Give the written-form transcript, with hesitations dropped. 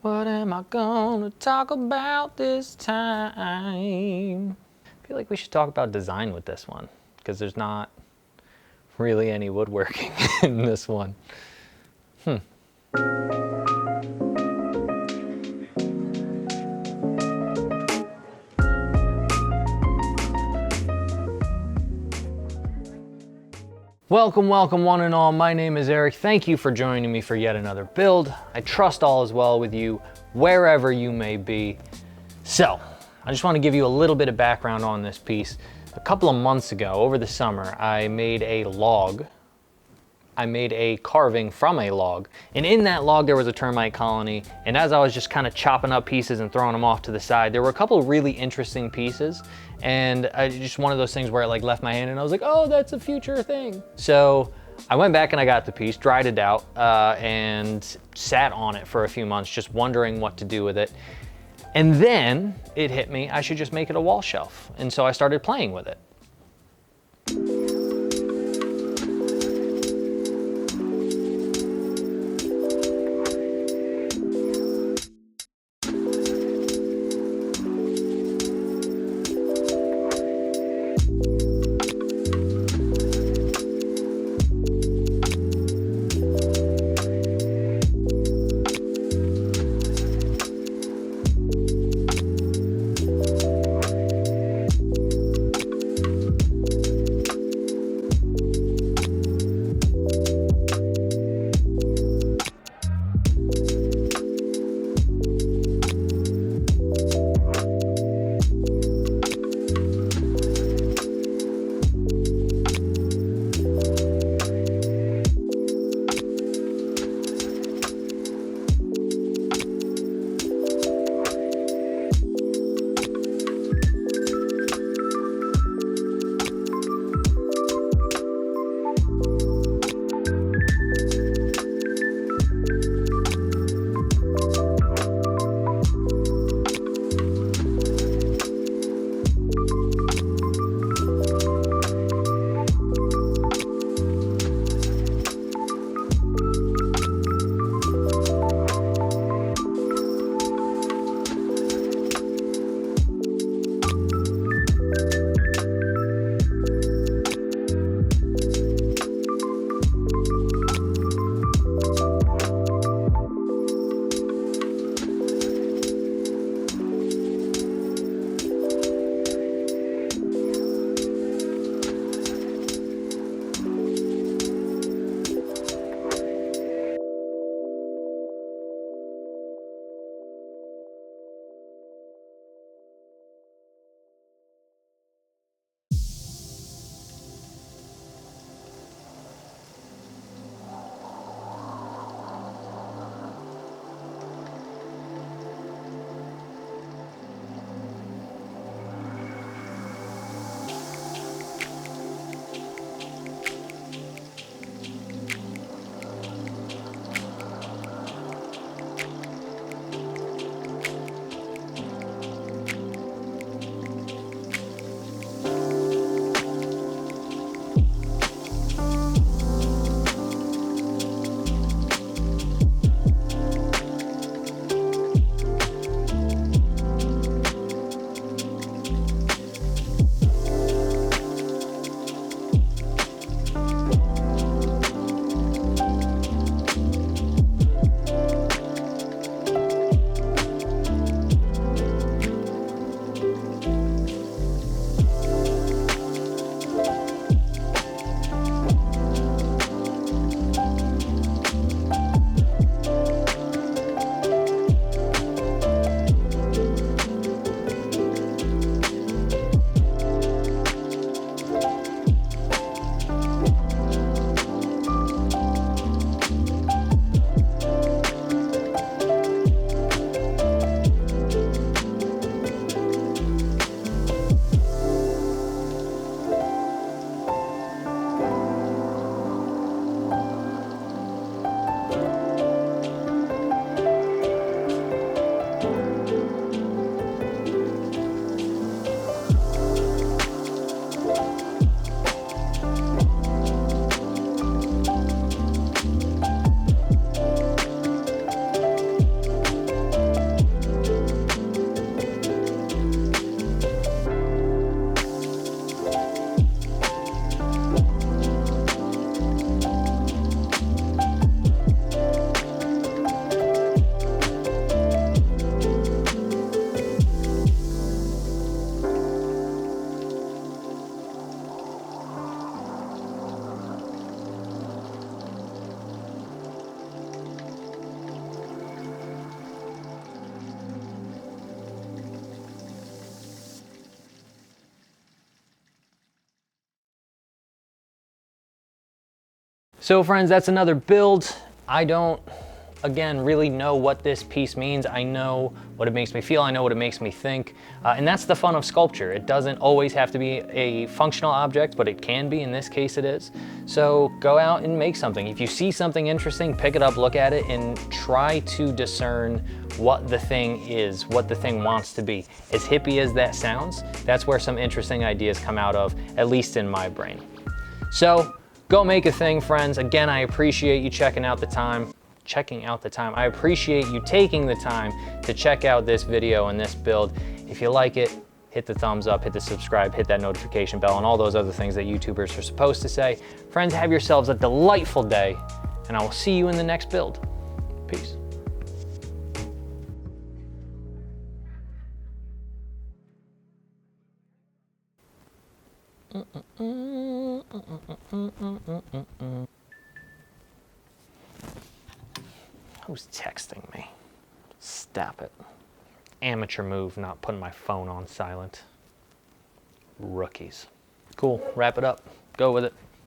What am I gonna talk about this time? I feel like we should talk about design with this one, because there's not really any woodworking in this one. Welcome, welcome one and all. My name is Eric. Thank you for joining me for yet another build. I trust all is well with you, wherever you may be. So, I just want to give you a little bit of background on this piece. A couple of months ago, over the summer, I made a log. I made a carving from a log, and in that log there was a termite colony, and as I was just kind of chopping up pieces and throwing them off to the side, there were a couple of really interesting pieces, and I just one of those things where it like left my hand and I was like, oh, that's a future thing. So I went back and I got the piece, dried it out, and sat on it for a few months just wondering what to do with it. And then it hit me, I should just make it a wall shelf. And so I started playing with it. So friends, that's another build. I don't, again, really know what this piece means. I know what it makes me feel. I know what it makes me think. And that's the fun of sculpture. It doesn't always have to be a functional object, but it can be. In this case, it is. So go out and make something. If you see something interesting, pick it up, look at it, and try to discern what the thing is, what the thing wants to be. As hippie as that sounds, that's where some interesting ideas come out of, at least in my brain. So go make a thing, friends. Again, I appreciate you checking out the time. I appreciate you taking the time to check out this video and this build. If you like it, hit the thumbs up, hit the subscribe, hit that notification bell, and all those other things that YouTubers are supposed to say. Friends, have yourselves a delightful day, and I will see you in the next build. Peace. Who's texting me? Stop it. Amateur move, not putting my phone on silent. Rookies. Cool, wrap it up. Go with it.